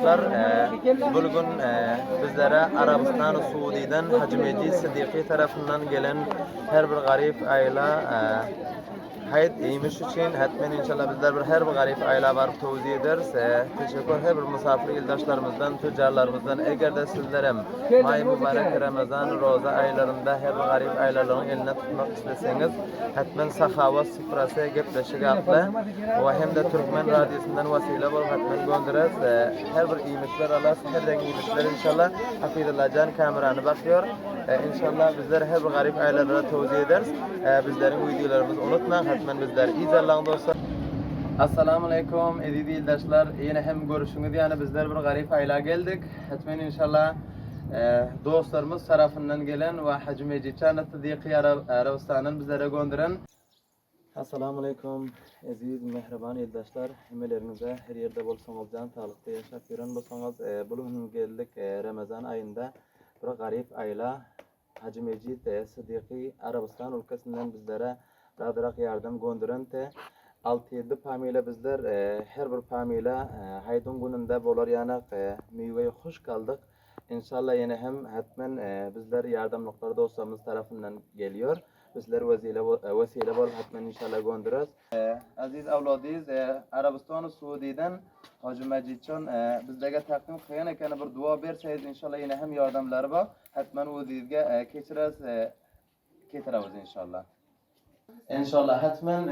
dostlar, bugün bizlere Arabistan Suudi'den Hacı Mecid Sıdiki tarafından gelen her bir garip aile hayat iymiş için hatmen inşallah bizler her bir garip aile var tavsiye ederiz. Teşekkür her bir misafir ildaşlarımızdan, tüccarlarımızdan. Eğer de sizlerem may mübarek Ramazan roza aylarında her bir garip ailelerin eline tutmak isteseniz hatmen sahavat sıfırası gepleşik akla ve hem de Türkmen radyosundan vasile bol hatmen göndeririz. Her bir iyimlikler alas, her renk iyimlikler inşallah Hafidullah Can kameranı bakıyor. İnşallah bizler her bir garip ailelere tavsiye ederiz. Bizlerin videolarımızı unutmayın. Hatmen bizler izlerler dostlar. Assalamu alaikum aziz ildaşlar. Yine hem görüşünüz yani bizler bir garip aile geldik. Hatmen inşallah dostlarımız tarafından gelen ve Hacı Mecid Sıdiki Arabistan'ın bizlere gönderen. Assalamu alaikum aziz mehriban ildaşlar. Emelerinize her yerde bolsanız can sağlıkta yaşap yürün bolsanız bugün geldik Ramazan ayında bir garip aile Hacı Mecid Sıdiki Arabistan ülkesinden bizlere radırak yardım gönderen te 6-7 familya bizler her bir familya haydun gününde bolar yani meyveye hoş kaldık. İnşallah yine hem hatmen bizler yardımlıkları dostlarımız tarafından geliyor. Bizler vesile bol hatmen inşallah göndeririz. Aziz avladiz Arabistan Suudi'den Hacı Mecidcan bizlerge takdim kıyan ekene bir dua berseyiz inşallah yine hem yardımları var. Hatmen vaziyetge ketiririz inşallah. İnşallah hatmen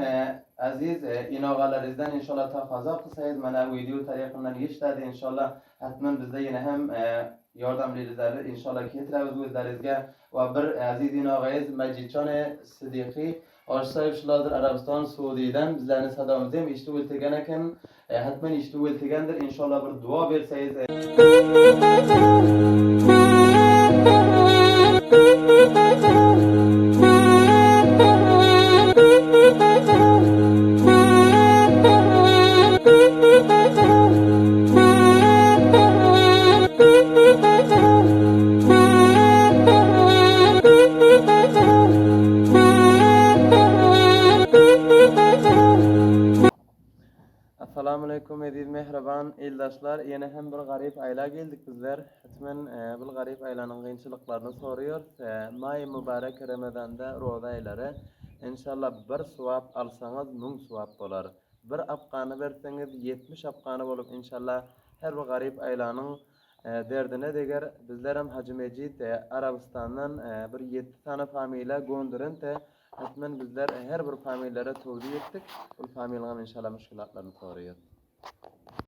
aziz inağalarizden inşallah ta fazla kısayız mana video tarafından geçti inşallah hatmen bizde yine hem yardımlarızı inşallah ketiririz özlerizge ve bir aziz inağayız Mecidcan Sıdiki Arşayfşladır Arabistan Suudi'den bizlerin sadamızım işte ultiganeken hatmen işte ultigandır inşallah bir dua verseyiz. Assalamu alaikum aziz mehriban ildaşlar. Yine hem bir garip aile geldik bizler. Hatmen bu garip ailenin kıyınçılıklarını soruyor. May mübarek Ramazan'da roza ayları. İnşallah bir sevap alsanız 1000 sevap bolar. Bir apqanı verseniz 70 apqanı bolup inşallah her bir garip ailenin derdine deger bizler hem Hacı Mecid Arabistan'dan bir 7 tane familya gönderin te hatmen bizler her bir familyelere tavsiye ettik. Bu familyanın inşallah müşkilatlarını soruyor.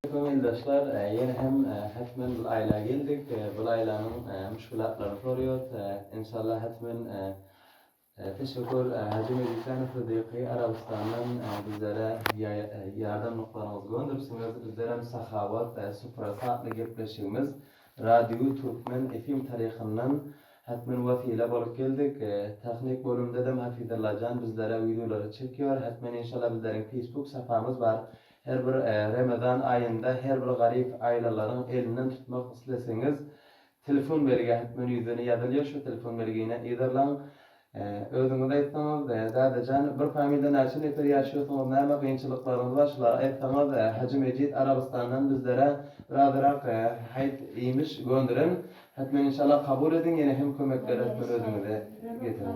Arkadaşlar yine hem hatmen bu aile geldik. Bu ailenin müşkilatlarını soruyor. İnşallah hatmen teşekkür Hacı Mecid Sıdiki Arabistan'dan bizlere yardım noktalarımız göndermişsiniz. Bizlere sahavat sufrası adlı gepleşimiz Radyo Türkmen FM tarihinden hatmen vasile bolup geldik. Teknik bölümde de Hafidullah Can bizlere videoları çekiyor. Hatmen inşallah bizlerin Facebook sayfamız var. Her bir Ramazan ayında her bir garip ailelerin elinden tutmak isteseniz telefon belge hatmen yüzünü yazılıyor. Şu telefon belgeğine iderlan özünüzde aytsanız dadacan bir familyadan açın eter yaşıyorsunuz näme kıyınçılıklarınız var şular aytsanız Hacı Mecid Arabistan'dan bizlere radırak hayt iymiş gönderin. Hatmen inşallah kabul edin yine hem kömekler etmen özünüze getirin.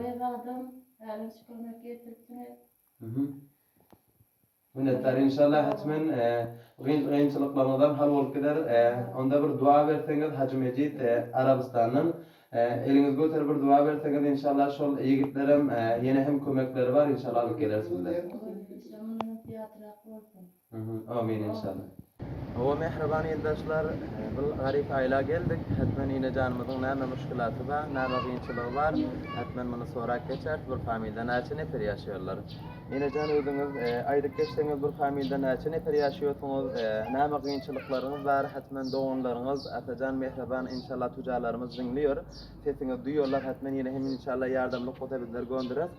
Minnettar inşallah hatmen kıyınçılıklarınızdan hal olup gider. Onda bir dua verseniz Hacı Mecid Arabistan'dan eliniz götür bir dua verseniz inşallah şol yigitlerim yine hem kömekleri var inşallah alıp gelirsiniz. Amin inşallah. O mehriban ildaşlar bu garip aile geldik. Hatmen yine canımızın näme müşkilatı var, näme kıyınçılığı var. Hatmen bunu sorak geçer. Bir familyadan açın eper yaşıyorlar. Yine can özünüz aydık geçseniz bir familyadan açın eper yaşıyorsunuz. Näme kıyınçılıklarınız var. Hatmen doğumlarınız atacan mehriban inşallah tüccarlarımız dinliyor. Sesini duyuyorlar. Hatmen yine hem inşallah yardımlık otobüsler göndeririz.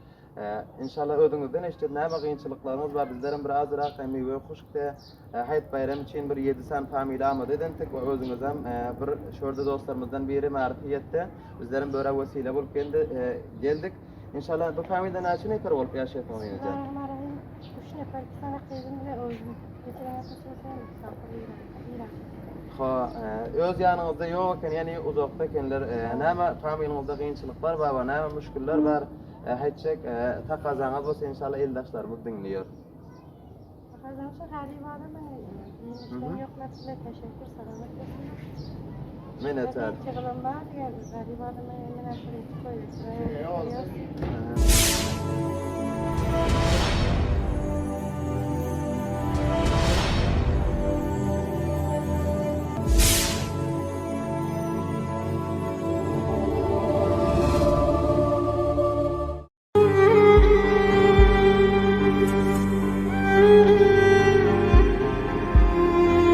İnşallah özünüzden işte näme kıyınçılıklarınız var bizlerin bir azırak meyve hoşukta hayat bayram için bir 7 san familya amad eden tek özünüz hem bir şurada dostlarımızdan biri marifiyette bizlerin böyle vesile bulup geldik. İnşallah bu familyadan açın eper olup yaşayalım yine. Öz yanınızda yokken yani uzakta kendiler näme familiňizde kynçylyklar bar, näme müşküller bar, haýtjak takazanız bolsa inşallah eldaşlarymyz dinliyor. Takazança hali var ama işten yoklar size teşekkür selamet olsun. Minnettar. Çığılımlar geldi. Hali var ama emin koyuyoruz.